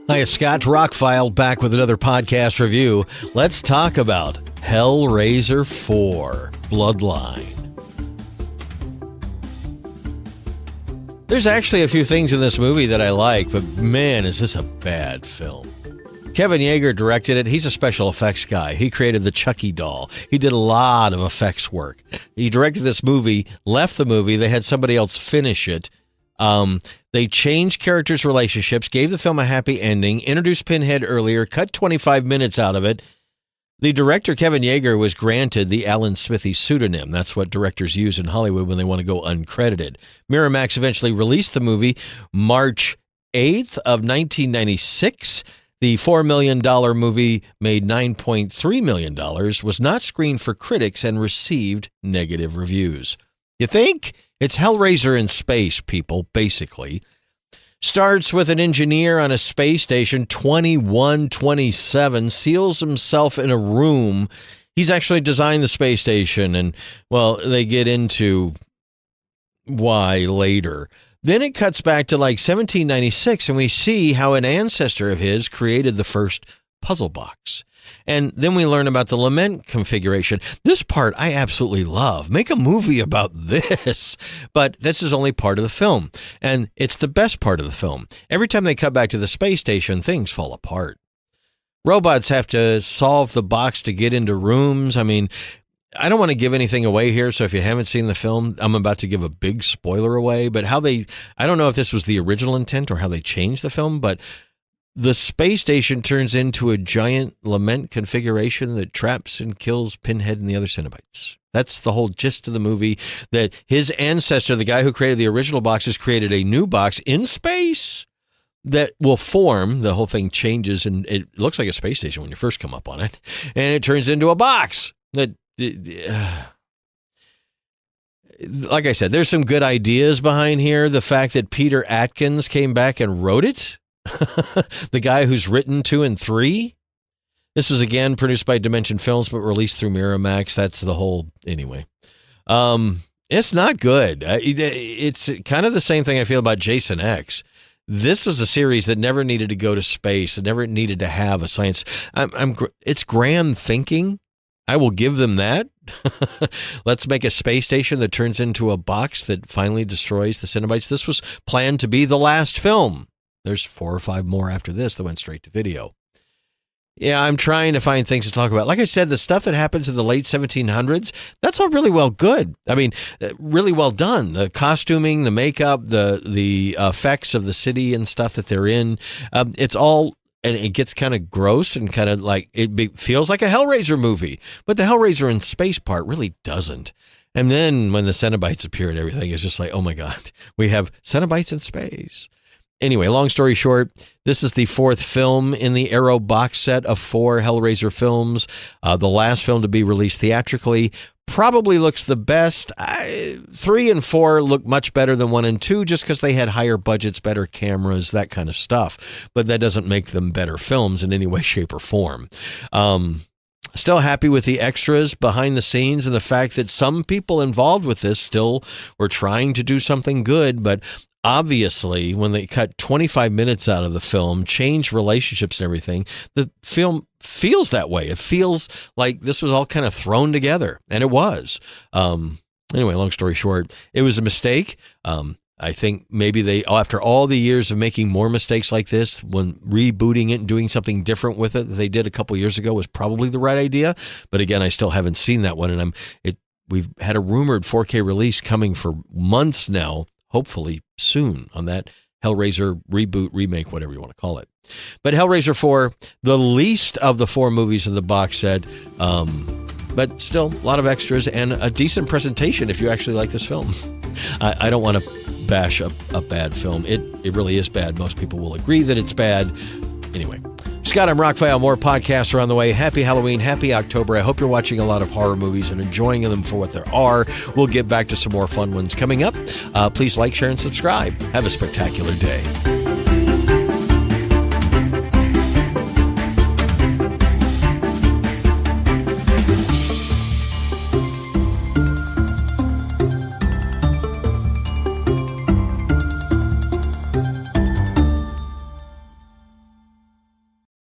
Hi, Scott ROCKFILE back with another podcast review. Let's talk about Hellraiser 4, Bloodline. There's actually a few things in this movie that I like, but man, is this a bad film. Kevin Yeager directed it. He's a special effects guy. He created the Chucky doll. He did a lot of effects work. He directed this movie, left the movie. They had somebody else finish it. They changed characters' relationships, gave the film a happy ending, introduced Pinhead earlier, cut 25 minutes out of it. The director, Kevin Yeager, was granted the Alan Smithy pseudonym. That's what directors use in Hollywood when they want to go uncredited. Miramax eventually released the movie March 8th of 1996. The $4 million movie made $9.3 million, was not screened for critics, and received negative reviews. You think? It's Hellraiser in space, people, basically. Starts with an engineer on a space station, 2127, seals himself in a room. He's actually designed the space station, and, well, they get into why later. Then it cuts back to like 1796, and we see how an ancestor of his created the first puzzle box. And then we learn about the lament configuration. This part I absolutely love. Make a movie about this. But this is only part of the film. And it's the best part of the film. Every time they cut back to the space station, things fall apart. Robots have to solve the box to get into rooms. I mean, I don't want to give anything away here, so if you haven't seen the film, I'm about to give a big spoiler away. But I don't know if this was the original intent or how they changed the film, but the space station turns into a giant lament configuration that traps and kills Pinhead and the other Cenobites. That's the whole gist of the movie, that his ancestor, the guy who created the original box, has created a new box in space that will form. The whole thing changes, and it looks like a space station when you first come up on it, and it turns into a box that... like I said, there's some good ideas behind here. The fact that Peter Atkins came back and wrote it, the guy who's written 2 and 3. This was again produced by Dimension Films, but released through Miramax. That's the whole, anyway. It's not good. It's kind of the same thing I feel about Jason X. This was a series that never needed to go to space. It never needed to have a science. It's grand thinking. I will give them that. Let's make a space station that turns into a box that finally destroys the Cenobites. This was planned to be the last film. There's 4 or 5 more after this that went straight to video. Yeah, I'm trying to find things to talk about. Like I said, the stuff that happens in the late 1700s, that's all really well good. I mean, really well done. The costuming, the makeup, the effects of the city and stuff that they're in, it's all... And it gets kind of gross and kind of like, feels like a Hellraiser movie. But the Hellraiser in space part really doesn't. And then when the Cenobites appear and everything, it's just like, oh my God, we have Cenobites in space. Anyway, long story short, this is the 4th film in the Arrow box set of 4 Hellraiser films. The last film to be released theatrically. Probably looks the best. 3 and 4 look much better than 1 and 2 just because they had higher budgets, better cameras, that kind of stuff. But that doesn't make them better films in any way, shape, or form. Still happy with the extras behind the scenes and the fact that some people involved with this still were trying to do something good, but obviously, when they cut 25 minutes out of the film, change relationships and everything, the film feels that way. It feels like this was all kind of thrown together, and it was. Anyway, long story short, it was a mistake. I think maybe they, after all the years of making more mistakes like this, when rebooting it and doing something different with it that they did a couple years ago was probably the right idea. But again, I still haven't seen that one, and we've had a rumored 4K release coming for months now. Hopefully soon on that Hellraiser reboot, remake, whatever you want to call it. But Hellraiser 4, the least of the 4 movies in the box set, but still a lot of extras and a decent presentation if you actually like this film. I don't want to bash a bad film. It really is bad. Most people will agree that it's bad. Anyway, Scott, I'm ROCKFILE. More podcasts are on the way. Happy Halloween. Happy October. I hope you're watching a lot of horror movies and enjoying them for what there are. We'll get back to some more fun ones coming up. Please like, share, and subscribe. Have a spectacular day.